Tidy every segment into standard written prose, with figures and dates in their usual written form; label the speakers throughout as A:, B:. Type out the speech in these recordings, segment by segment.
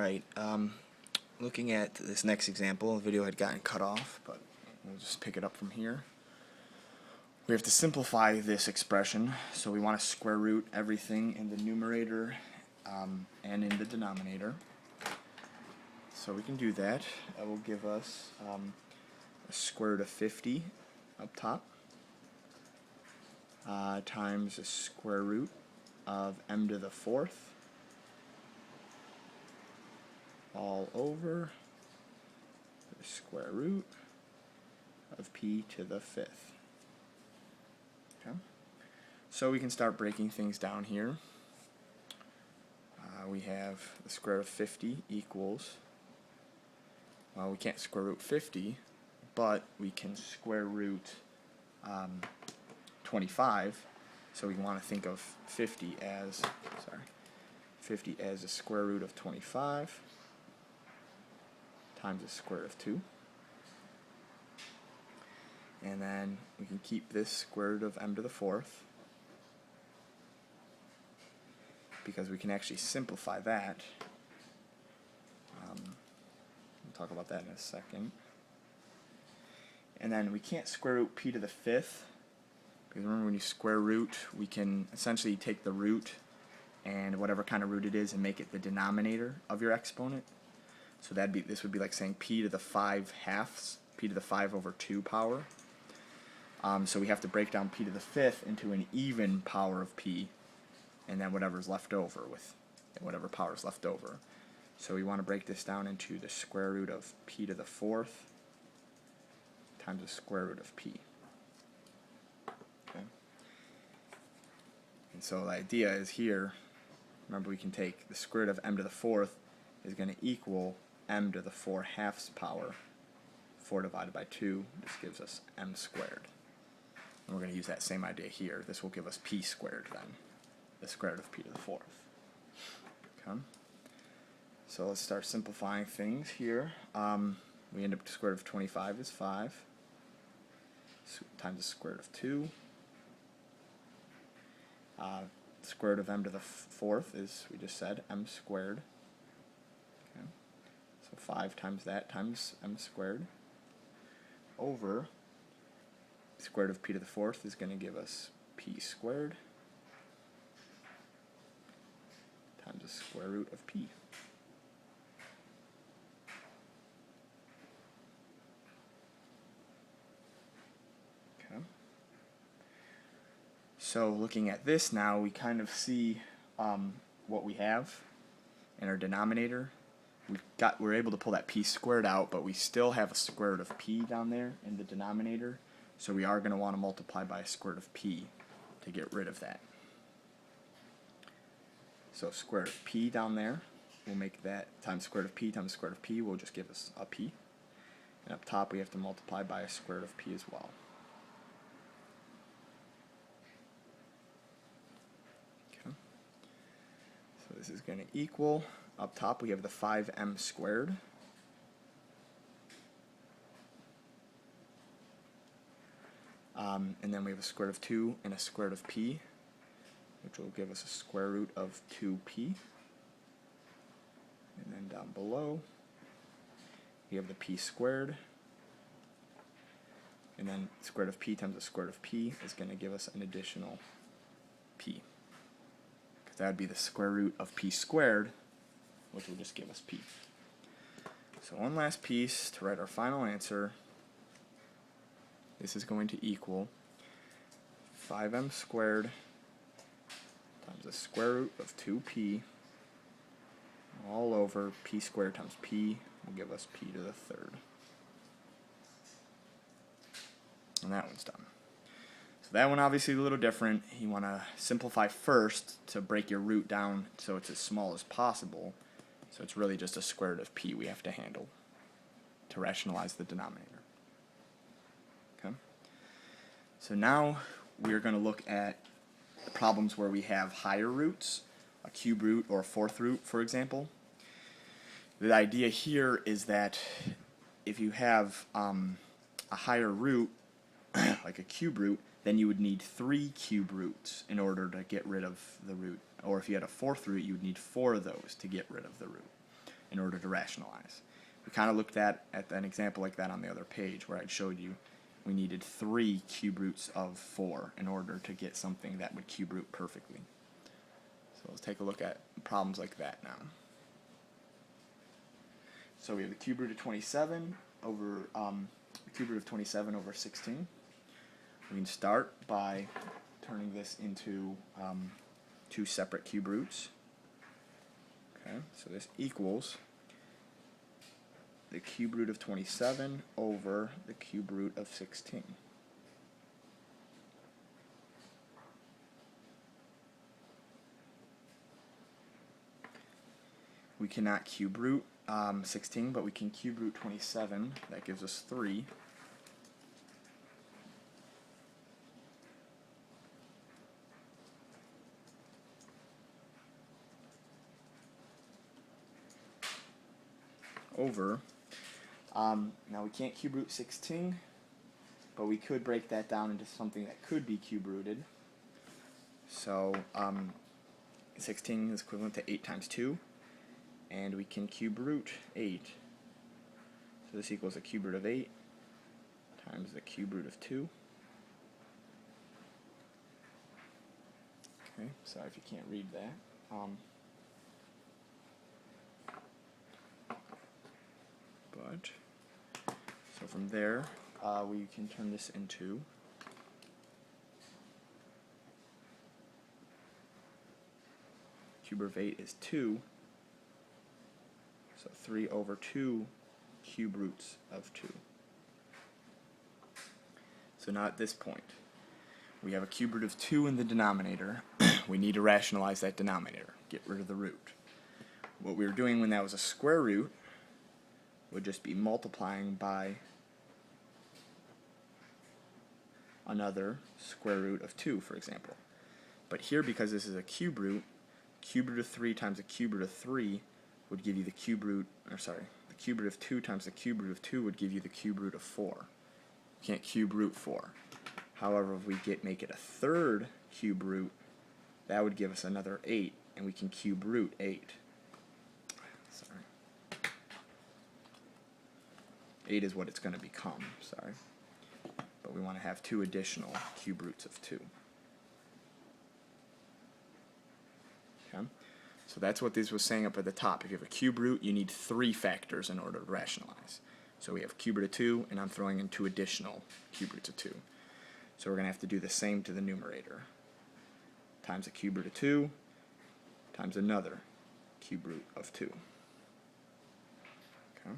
A: Alright, looking at this next example, the video had gotten cut off, but we'll just pick it up from here. We have to simplify this expression, so we want to square root everything in the numerator and in the denominator. So we can do that. That will give us a square root of 50 up top times the square root of m to the fourth all over the square root of p to the fifth. Okay. So we can start breaking things down here. We have the square root of 50 equals, well, we can't square root 50, but we can square root 25. So we want to think of 50 as the square root of 25 times the square root of 2. And then we can keep this square root of m to the fourth, because we can actually simplify that. We'll talk about that in a second. And then we can't square root p to the fifth, because remember, when you square root, we can essentially take the root and whatever kind of root it is and make it the denominator of your exponent. So this would be like saying p to the 5 halves, p to the 5 over 2 power. So we have to break down p to the fifth into an even power of p, and then whatever's left over with whatever power is left over. So we want to break this down into the square root of p to the fourth times the square root of p. Okay. And so the idea is here, remember, we can take the square root of m to the fourth is going to equal m to the 4 halves power. 4 divided by 2 just gives us m squared. And we're going to use that same idea here. This will give us p squared then, the square root of p to the fourth. Okay. So let's start simplifying things here. We end up with the square root of 25 is 5 times the square root of 2. The square root of m to the fourth is, we just said, m squared. Okay. So 5 times that times m squared over the square root of p to the fourth is going to give us p squared times the square root of p. Okay. So looking at this now, we kind of see what we have in our denominator. We're able to pull that p squared out, but we still have a square root of p down there in the denominator. So we are going to want to multiply by a square root of p to get rid of that. So square root of p down there, we'll make that times square root of p times square root of p will just give us a p. And up top we have to multiply by a square root of p as well. Okay. So this is going to equal, up top we have the 5m squared. And then we have a square root of 2 and a square root of p, which will give us a square root of 2p. And then down below, we have the p squared. And then square root of p times the square root of p is going to give us an additional p. Because that would be the square root of p squared, which will just give us p. So one last piece to write our final answer. This is going to equal 5m squared times the square root of 2p all over p squared times p will give us p to the third. And that one's done. So that one obviously a little different. You want to simplify first to break your root down so it's as small as possible. So it's really just a square root of p we have to handle to rationalize the denominator. Okay. So now we're going to look at the problems where we have higher roots, a cube root or a fourth root, for example. The idea here is that if you have a higher root, like a cube root, then you would need 3 cube roots in order to get rid of the root. Or if you had a fourth root, you would need 4 of those to get rid of the root. in order to rationalize. We kind of looked at an example like that on the other page where I'd showed you we needed 3 cube roots of 4 in order to get something that would cube root perfectly. So let's take a look at problems like that now. So we have the cube root of 27 over the cube root of 27 over 16. We can start by turning this into 2 separate cube roots. Okay, so this equals the cube root of 27 over the cube root of 16. We cannot cube root 16, but we can cube root 27. That gives us 3. Over, now we can't cube root 16, but we could break that down into something that could be cube rooted. So 16 is equivalent to 8 times 2, and we can cube root 8. So this equals the cube root of 8 times the cube root of 2. Okay, sorry if you can't read that. So from there, we can turn this into cube root of 8 is 2, so 3 over 2 cube roots of 2. So now at this point, we have a cube root of 2 in the denominator. We need to rationalize that denominator, get rid of the root. What we were doing when that was a square root would just be multiplying by another square root of 2, for example. But here, because this is a cube root of 3 times the cube root of 3 would give you the cube root, or sorry, the cube root of 2 times the cube root of 2 would give you the cube root of 4. You can't cube root 4. However, if we make it a third cube root, that would give us another 8, and we can cube root 8. 8 is what it's going to become, sorry. But we want to have 2 additional cube roots of 2. Okay? So that's what this was saying up at the top. If you have a cube root, you need 3 factors in order to rationalize. So we have cube root of 2, and I'm throwing in 2 additional cube roots of 2. So we're going to have to do the same to the numerator. Times the cube root of 2 times another cube root of 2. Okay?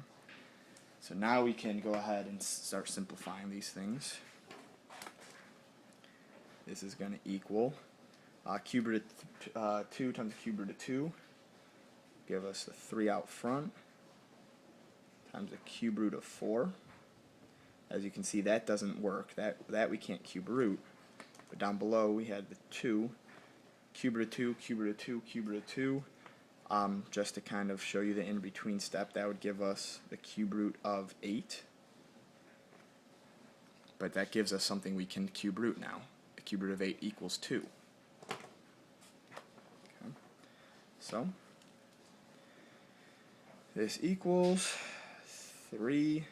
A: So now we can go ahead and start simplifying these things. This is going to equal cube root of 2 times the cube root of 2, give us the 3 out front, times the cube root of 4. As you can see, that doesn't work. That we can't cube root. But down below we had the 2, cube root of 2, cube root of 2, cube root of 2. Just to kind of show you the in-between step, that would give us the cube root of 8. But that gives us something we can cube root now. The cube root of 8 equals 2. Okay. So this equals 3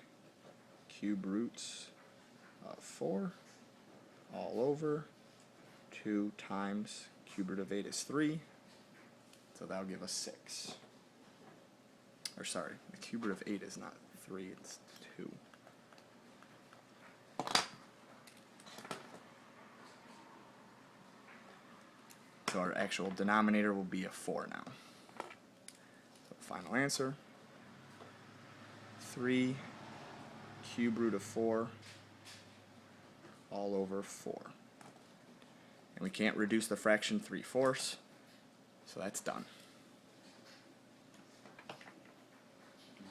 A: cube roots of 4 all over 2 times cube root of 8 is 3. So that'll give us 6. Or sorry, the cube root of 8 is not 3, it's 2. So our actual denominator will be a 4 now. So final answer, 3 cube root of 4 all over 4. And we can't reduce the fraction 3/4. So that's done.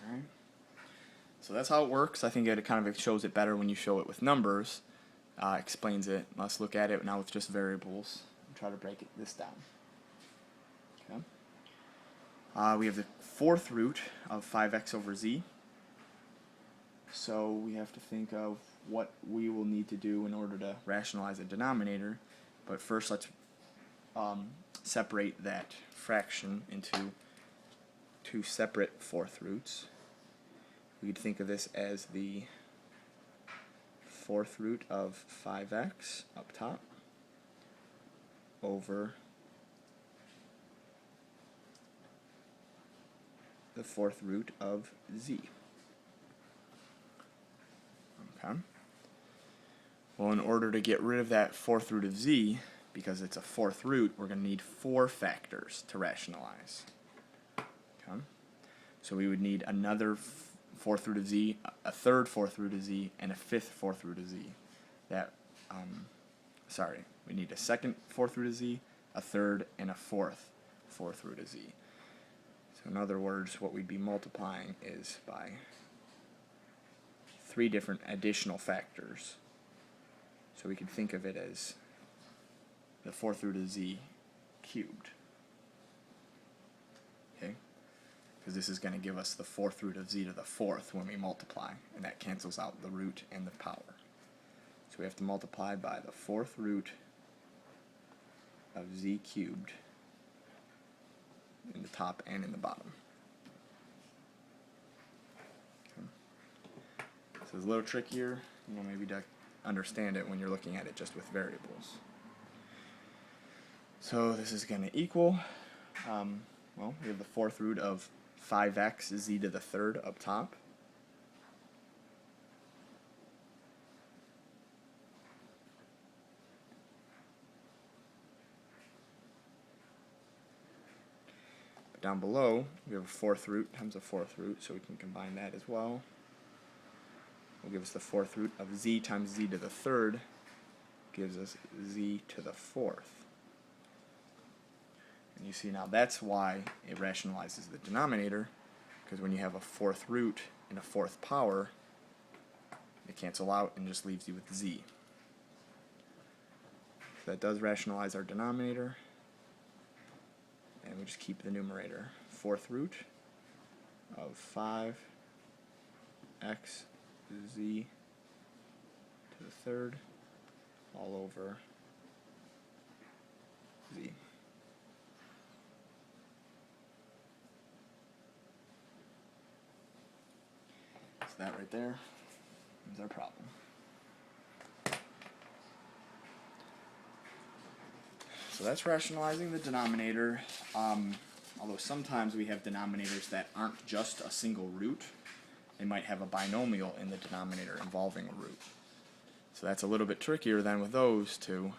A: Alright. So that's how it works. I think it kind of shows it better when you show it with numbers. Explains it. Let's look at it now with just variables and try to break this down. Okay. We have the 4th root of 5x over z. So we have to think of what we will need to do in order to rationalize a denominator. But first let's separate that fraction into two separate fourth roots. We could think of this as the fourth root of 5x up top over the fourth root of z. Okay. Well, in order to get rid of that fourth root of z, because it's a fourth root, we're going to need 4 factors to rationalize. Okay. So we would need another fourth root of z, a third fourth root of z, and a fifth fourth root of z. We need a second fourth root of z, a third, and a fourth root of z. So in other words, what we'd be multiplying is by 3 different additional factors. So we can think of it as the fourth root of z cubed. Okay? Because this is going to give us the fourth root of z to the fourth when we multiply, and that cancels out the root and the power. So we have to multiply by the fourth root of z cubed in the top and in the bottom. Okay. So it's a little trickier, maybe to understand it when you're looking at it just with variables. So this is going to equal, we have the fourth root of 5x z to the third up top. But down below, we have a fourth root times a fourth root, so we can combine that as well. Will give us the fourth root of z times z to the third, gives us z to the fourth. And you see now that's why it rationalizes the denominator, because when you have a fourth root and a fourth power, they cancel out and just leaves you with z. So that does rationalize our denominator, and we just keep the numerator. Fourth root of 5x z to the third all over z. So that right there is our problem. So that's rationalizing the denominator, although sometimes we have denominators that aren't just a single root. They might have a binomial in the denominator involving a root. So that's a little bit trickier than with those two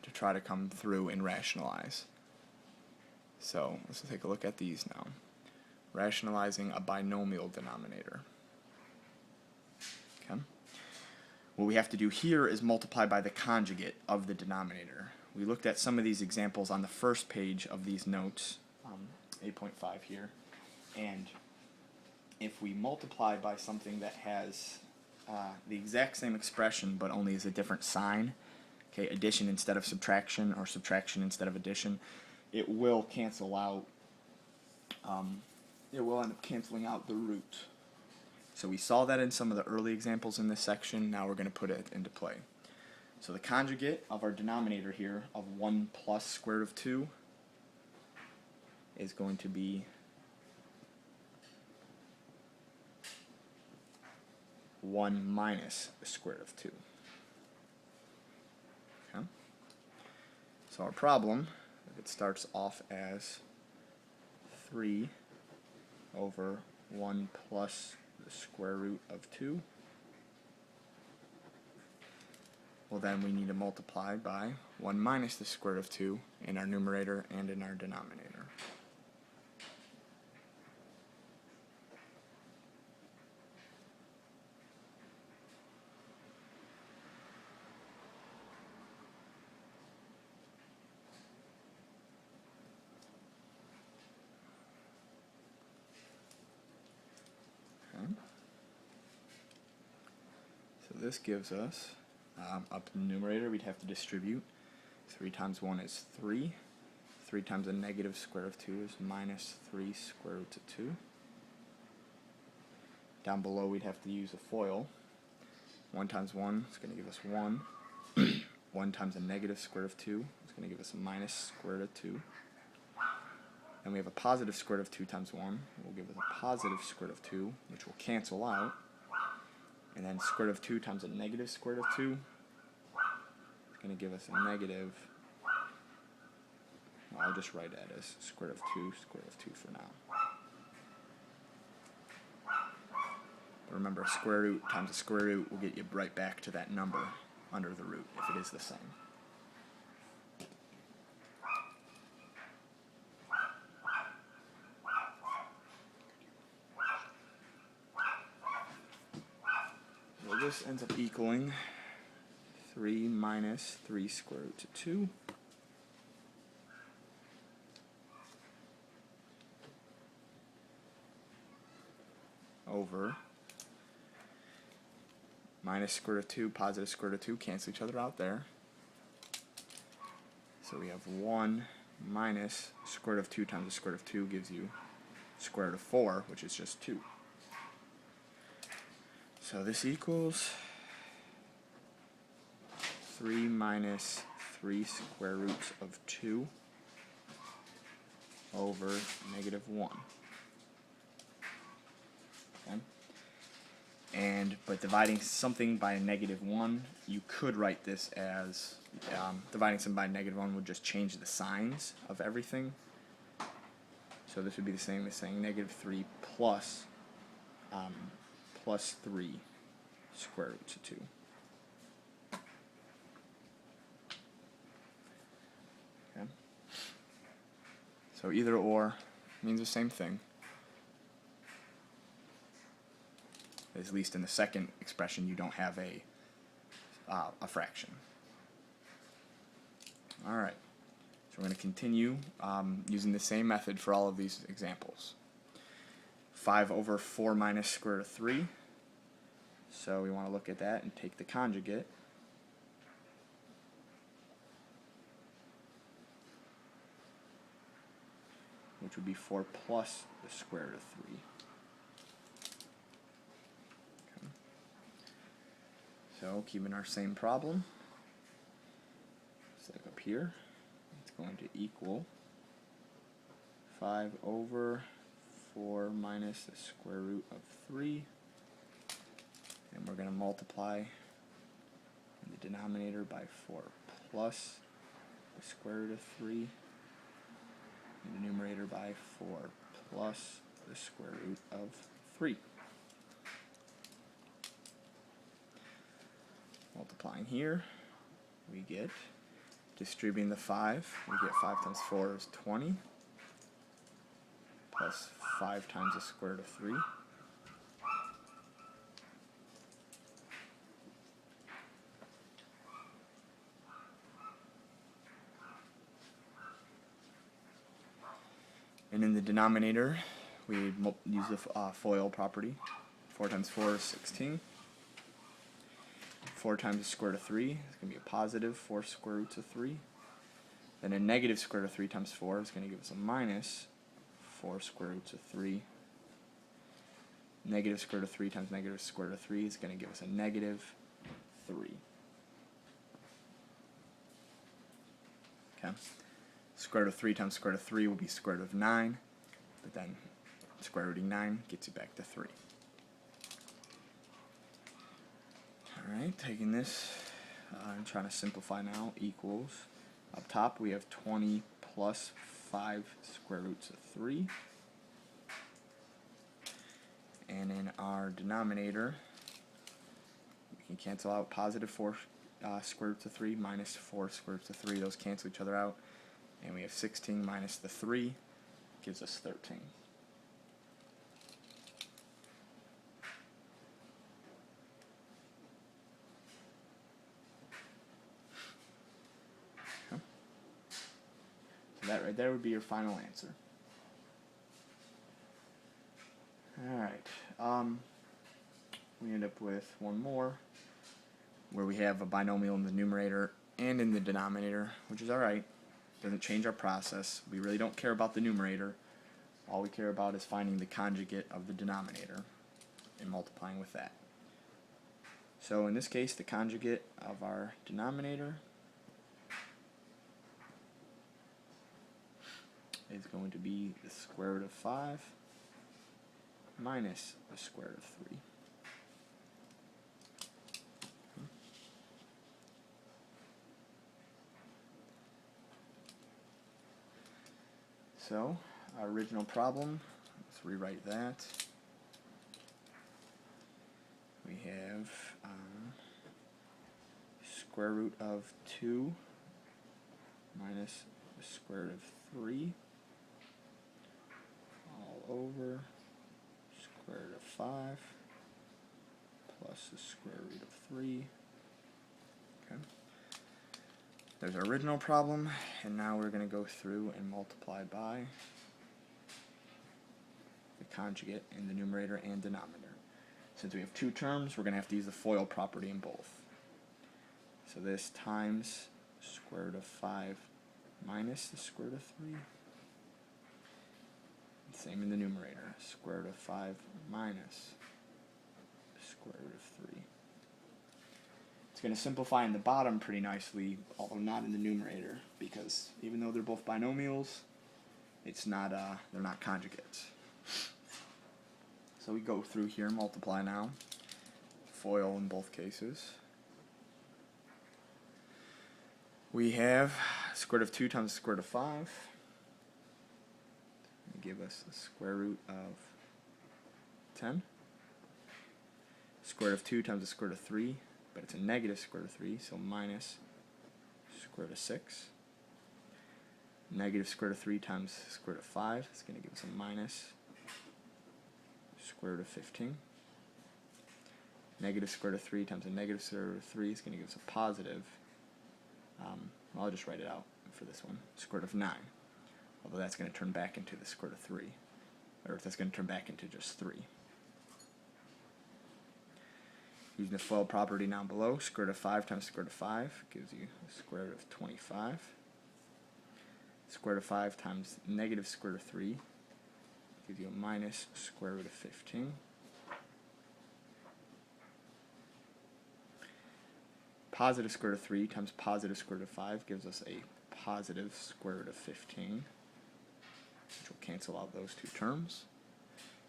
A: to try to come through and rationalize. So let's take a look at these now. Rationalizing a binomial denominator. Okay. What we have to do here is multiply by the conjugate of the denominator. We looked at some of these examples on the first page of these notes, 8.5 here, and if we multiply by something that has the exact same expression but only is a different sign, okay, addition instead of subtraction or subtraction instead of addition, it will cancel out, it will end up canceling out the root. So we saw that in some of the early examples in this section. Now we're going to put it into play. So the conjugate of our denominator here of 1 plus square root of 2 is going to be 1 minus the square root of 2. Okay. So our problem, if it starts off as 3 over 1 plus the square root of 2, well then we need to multiply by 1 minus the square root of 2 in our numerator and in our denominator. So this gives us, up in the numerator, we'd have to distribute. 3 times 1 is 3. 3 times a negative square root of 2 is minus 3 square root of 2. Down below we'd have to use a FOIL. 1 times 1 is going to give us 1. 1 times a negative square root of 2 is going to give us a minus square root of 2. and we have a positive square root of 2 times 1 will give us a positive square root of 2, which will cancel out. And then square root of 2 times a negative square root of 2 is going to give us a negative. I'll just write that as square root of 2, square root of 2 for now. But remember, a square root times a square root will get you right back to that number under the root if it is the same. So this ends up equaling 3 minus 3 square root of 2 over minus square root of 2, positive square root of 2, cancel each other out there. So we have 1 minus square root of 2 times the square root of 2 gives you square root of 4, which is just 2. So this equals 3 minus 3 square roots of 2 over negative 1. Okay? But dividing something by a negative 1, you could write this as, dividing something by negative 1 would just change the signs of everything. So this would be the same as saying negative 3 plus 3 square roots of 2. Okay. So either or means the same thing. At least in the second expression, you don't have a fraction. All right. So we're going to continue using the same method for all of these examples. 5 over 4 minus square root of 3. So we want to look at that and take the conjugate. Which would be 4 plus the square root of 3. Okay. So keeping our same problem. It's like up here. It's going to equal 5 over 4 minus the square root of 3. And we're going to multiply in the denominator by 4 plus the square root of 3. And the numerator by 4 plus the square root of 3. Multiplying here, we get, distributing the 5, we get 5 times 4 is 20, plus 5 times the square root of 3. And in the denominator, we use the FOIL property. 4 times 4 is 16. 4 times the square root of 3 is going to be a positive 4 square roots of 3. Then a negative square root of 3 times 4 is going to give us a minus 4 square roots of 3. Negative square root of 3 times negative square root of 3 is going to give us a negative 3. Okay. Square root of 3 times square root of 3 will be square root of 9, but then square root of 9 gets you back to 3. Alright, taking this and trying to simplify now, equals, up top we have 20 plus 5 square roots of 3. And in our denominator, we can cancel out positive 4 square roots of 3 minus 4 square roots of 3. Those cancel each other out. And we have 16 minus the 3 gives us 13. Okay. So that right there would be your final answer. Alright, we end up with one more where we have a binomial in the numerator and in the denominator, which is alright. Doesn't change our process. We really don't care about the numerator. All we care about is finding the conjugate of the denominator and multiplying with that. So in this case, the conjugate of our denominator is going to be the square root of 5 minus the square root of 3. So, our original problem, let's rewrite that. We have square root of 2 minus the square root of 3 all over square root of 5 plus the square root of 3. Okay. There's our original problem, and now we're going to go through and multiply by the conjugate in the numerator and denominator. Since we have two terms, we're going to have to use the FOIL property in both. So this times square root of 5 minus the square root of 3. Same in the numerator, square root of 5 minus the square root of 3. It's going to simplify in the bottom pretty nicely, although not in the numerator, because even though they're both binomials, it's not they're not conjugates. So we go through here and multiply now. FOIL in both cases. We have square root of 2 times the square root of 5. Give us the square root of 10. Square root of 2 times the square root of 3, but it's a negative square root of 3, so minus square root of 6. Negative square root of 3 times square root of 5 is going to give us a minus square root of 15. Negative square root of 3 times a negative square root of 3 is going to give us a positive, I'll just write it out for this one, square root of 9. Although that's going to turn back into the square root of 3. Or if that's going to turn back into just 3. Using the FOIL property down below, square root of 5 times square root of 5 gives you the square root of 25. Square root of 5 times negative square root of 3 gives you a minus square root of 15. Positive square root of 3 times positive square root of 5 gives us a positive square root of 15. Which will cancel out those two terms.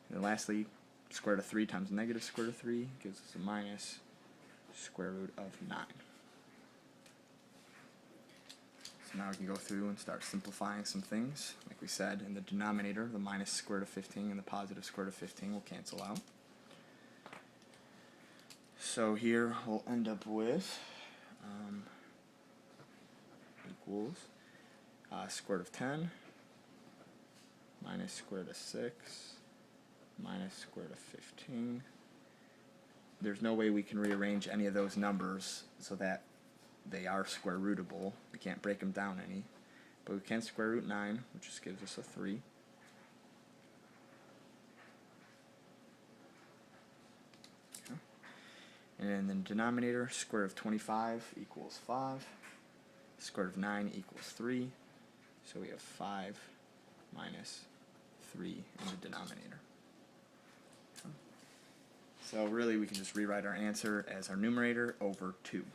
A: And then lastly, square root of 3 times negative square root of 3 gives us a minus square root of 9. So now we can go through and start simplifying some things. Like we said, in the denominator, the minus square root of 15 and the positive square root of 15 will cancel out. So here we'll end up with equals square root of 10 minus square root of 6 minus square root of 15. There's no way we can rearrange any of those numbers so that they are square rootable. We can't break them down any. But we can square root 9, which just gives us a 3. Okay. And then the denominator, square root of 25 equals 5. Square root of 9 equals 3. So we have 5 minus 3 in the denominator. So really we can just rewrite our answer as our numerator over 2.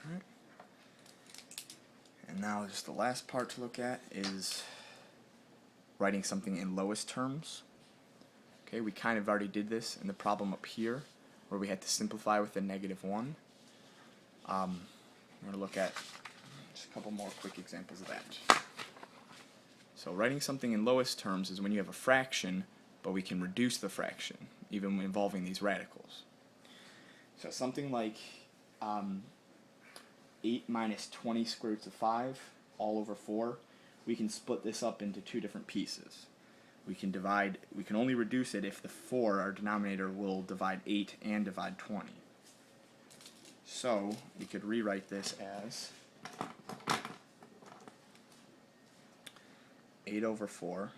A: Alright. And now just the last part to look at is writing something in lowest terms. Okay, we kind of already did this in the problem up here where we had to simplify with the negative 1. We're going to look at just a couple more quick examples of that. So writing something in lowest terms is when you have a fraction but we can reduce the fraction even when involving these radicals. So something like 8 minus 20 square roots of 5 all over 4, we can split this up into two different pieces. We can only reduce it if the 4, our denominator, will divide 8 and divide 20. So we could rewrite this as 8 over 4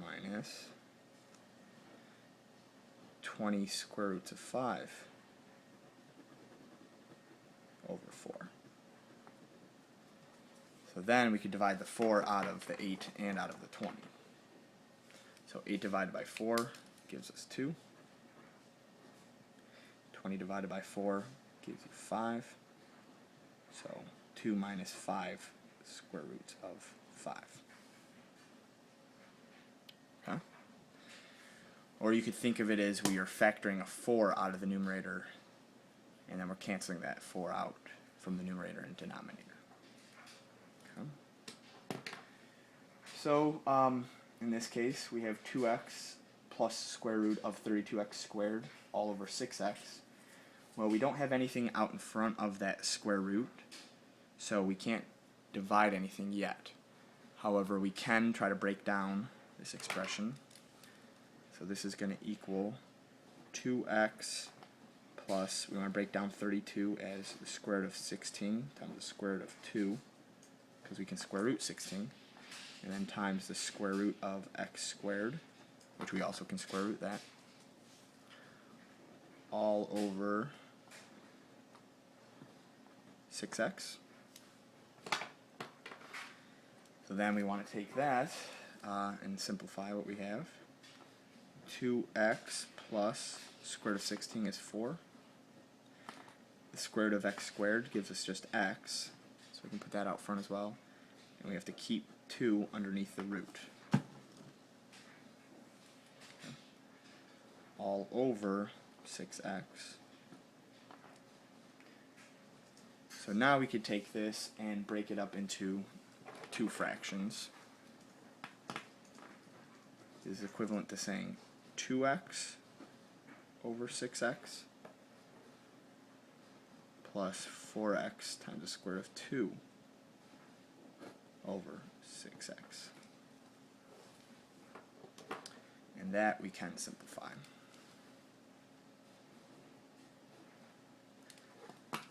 A: minus 20 square roots of 5 So then we could divide the 4 out of the 8 and out of the 20. So 8 divided by 4 gives us 2. 20 divided by 4 gives you 5. So 2 minus 5 square roots of 5. Okay? Or you could think of it as we are factoring a 4 out of the numerator, and then we're canceling that 4 out from the numerator and denominator. Okay? So in this case, we have 2x plus square root of 32x squared all over 6x. Well, we don't have anything out in front of that square root, so we can't divide anything yet. However, we can try to break down this expression. So this is going to equal 2x plus, we want to break down 32 as the square root of 16 times the square root of 2, because we can square root 16, and then times the square root of x squared, which we also can square root that, all over 6x. So then we want to take that and simplify what we have. 2x plus square root of 16 is 4. The square root of x squared gives us just x, so we can put that out front as well. And we have to keep 2 underneath the root. Okay. All over 6x. So now we could take this and break it up into 2 fractions. This is equivalent to saying 2x over 6x plus 4x times the square root of 2 over 6x. And that we can simplify.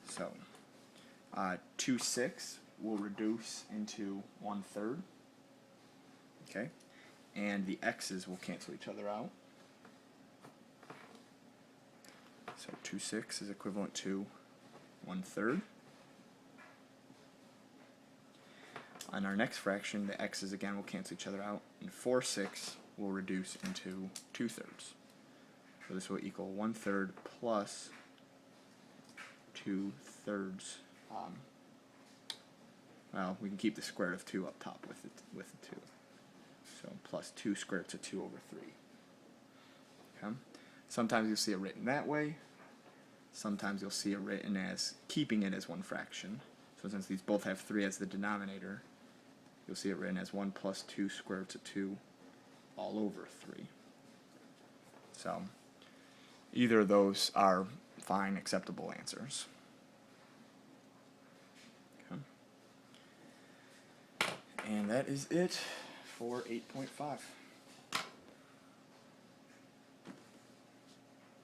A: So 2 6 will reduce into 1/3. Okay? And the x's will cancel each other out. So 2 6 is equivalent to 1/3. On our next fraction, the x's again will cancel each other out, and 4 6 will reduce into 2/3. So this will equal 1/3 plus 2/3. Well, we can keep the square root of 2 up top with the 2. So plus 2 square roots of 2 over 3. Okay? Sometimes you'll see it written that way. Sometimes you'll see it written as keeping it as one fraction. So since these both have 3 as the denominator, you'll see it written as 1 plus 2 square roots of 2 all over 3. So either of those are fine, acceptable answers. Okay. And that is it for 8.5.